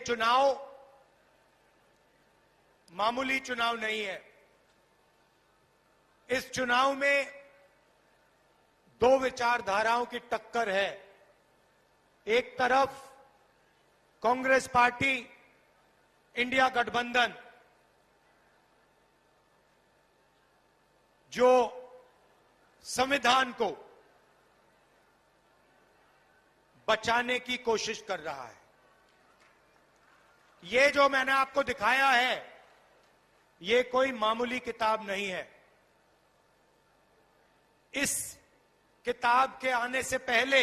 चुनाव मामूली चुनाव नहीं है। इस चुनाव में दो विचारधाराओं की टक्कर है। एक तरफ कांग्रेस पार्टी, इंडिया गठबंधन, जो संविधान को बचाने की कोशिश कर रहा है। ये जो मैंने आपको दिखाया है, ये कोई मामूली किताब नहीं है। इस किताब के आने से पहले,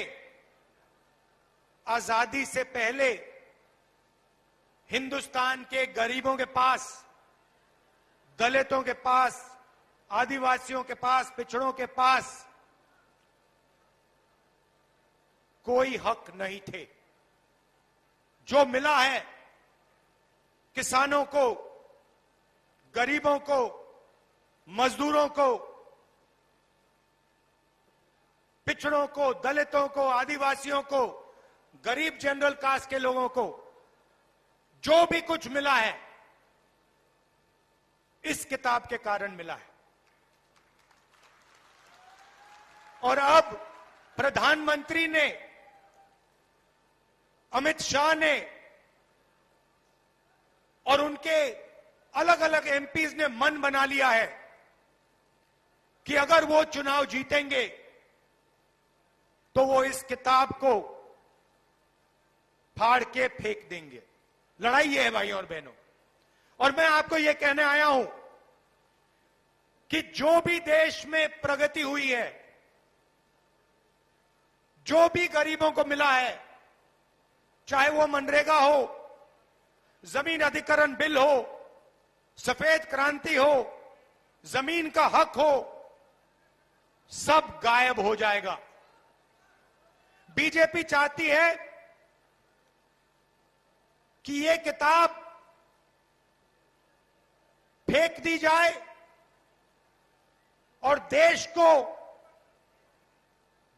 आजादी से पहले, हिंदुस्तान के गरीबों के पास, दलितों के पास, आदिवासियों के पास, पिछड़ों के पास कोई हक नहीं थे। जो मिला है किसानों को, गरीबों को, मजदूरों को, पिछड़ों को, दलितों को, आदिवासियों को, गरीब जनरल कास्ट के लोगों को, जो भी कुछ मिला है इस किताब के कारण मिला है। और अब प्रधानमंत्री ने, अमित शाह ने और उनके अलग अलग एमपीज ने मन बना लिया है कि अगर वो चुनाव जीतेंगे तो वो इस किताब को फाड़ के फेंक देंगे। लड़ाई ये है भाइयों और बहनों। और मैं आपको ये कहने आया हूं कि जो भी देश में प्रगति हुई है, जो भी गरीबों को मिला है, चाहे वो मनरेगा हो, जमीन अधिग्रहण बिल हो, सफेद क्रांति हो, जमीन का हक हो, सब गायब हो जाएगा। बीजेपी चाहती है कि ये किताब फेंक दी जाए और देश को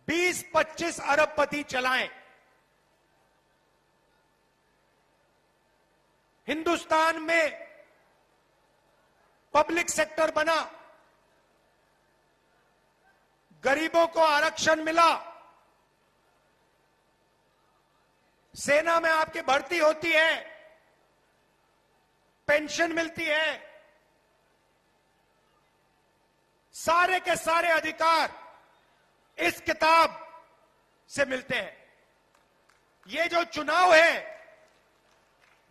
20-25 अरबपति चलाएं। हिंदुस्तान में पब्लिक सेक्टर बना, गरीबों को आरक्षण मिला, सेना में आपकी भर्ती होती है, पेंशन मिलती है, सारे के सारे अधिकार इस किताब से मिलते हैं। ये जो चुनाव है,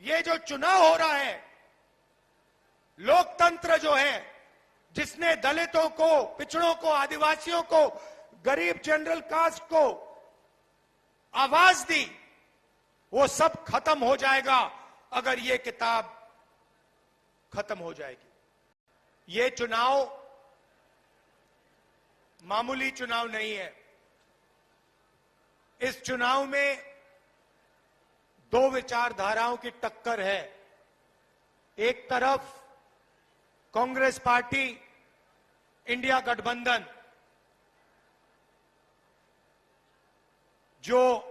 ये जो चुनाव हो रहा है, लोकतंत्र जो है, जिसने दलितों को, पिछड़ों को, आदिवासियों को, गरीब जनरल कास्ट को आवाज दी, वो सब खत्म हो जाएगा अगर ये किताब खत्म हो जाएगी। ये चुनाव मामूली चुनाव नहीं है। इस चुनाव में दो विचारधाराओं की टक्कर है। एक तरफ कांग्रेस पार्टी, इंडिया गठबंधन, जो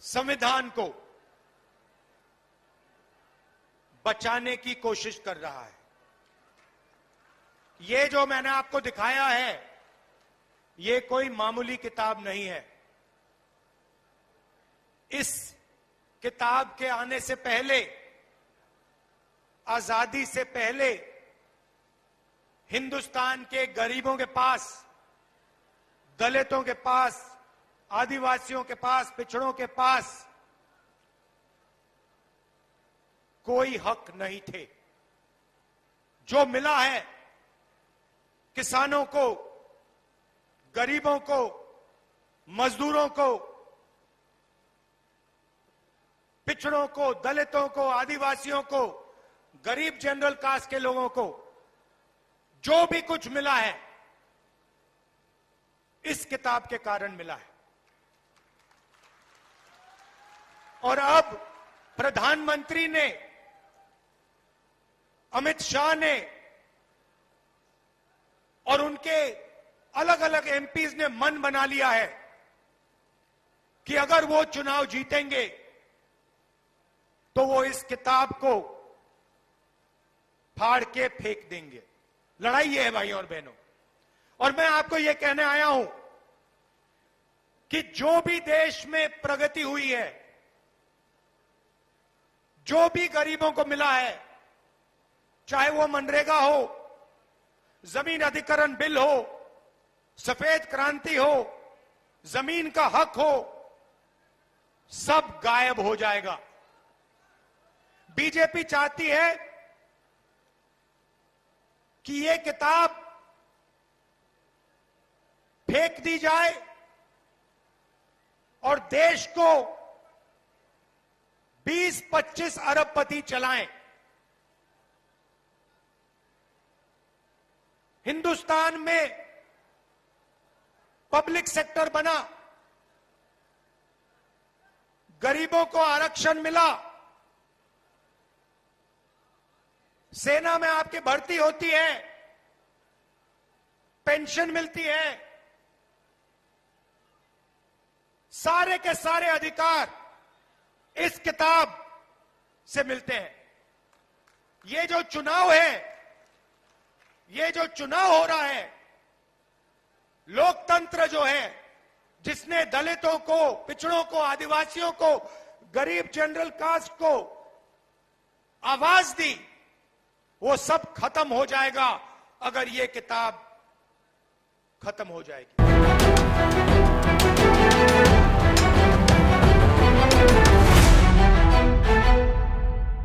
संविधान को बचाने की कोशिश कर रहा है। ये जो मैंने आपको दिखाया है, ये कोई मामूली किताब नहीं है। इस किताब के आने से पहले, आजादी से पहले, हिंदुस्तान के गरीबों के पास, दलितों के पास, आदिवासियों के पास, पिछड़ों के पास कोई हक नहीं थे। जो मिला है किसानों को, गरीबों को, मजदूरों को, पिछड़ों को, दलितों को, आदिवासियों को, गरीब जनरल कास्ट के लोगों को, जो भी कुछ मिला है इस किताब के कारण मिला है। और अब प्रधानमंत्री ने, अमित शाह ने और उनके अलग अलग एमपीज ने मन बना लिया है कि अगर वो चुनाव जीतेंगे तो वो इस किताब को फाड़ के फेंक देंगे। लड़ाई ये है भाइयों और बहनों। और मैं आपको ये कहने आया हूं कि जो भी देश में प्रगति हुई है, जो भी गरीबों को मिला है, चाहे वो मनरेगा हो, जमीन अधिग्रहण बिल हो, सफेद क्रांति हो, जमीन का हक हो, सब गायब हो जाएगा। बीजेपी चाहती है कि ये किताब फेंक दी जाए और देश को 20-25 अरबपति चलाएं। हिंदुस्तान में पब्लिक सेक्टर बना, गरीबों को आरक्षण मिला, सेना में आपकी भर्ती होती है, पेंशन मिलती है, सारे के सारे अधिकार इस किताब से मिलते हैं। ये जो चुनाव है, ये जो चुनाव हो रहा है, लोकतंत्र जो है, जिसने दलितों को, पिछड़ों को, आदिवासियों को, गरीब जनरल कास्ट को आवाज दी, वो सब खत्म हो जाएगा अगर ये किताब खत्म हो जाएगी।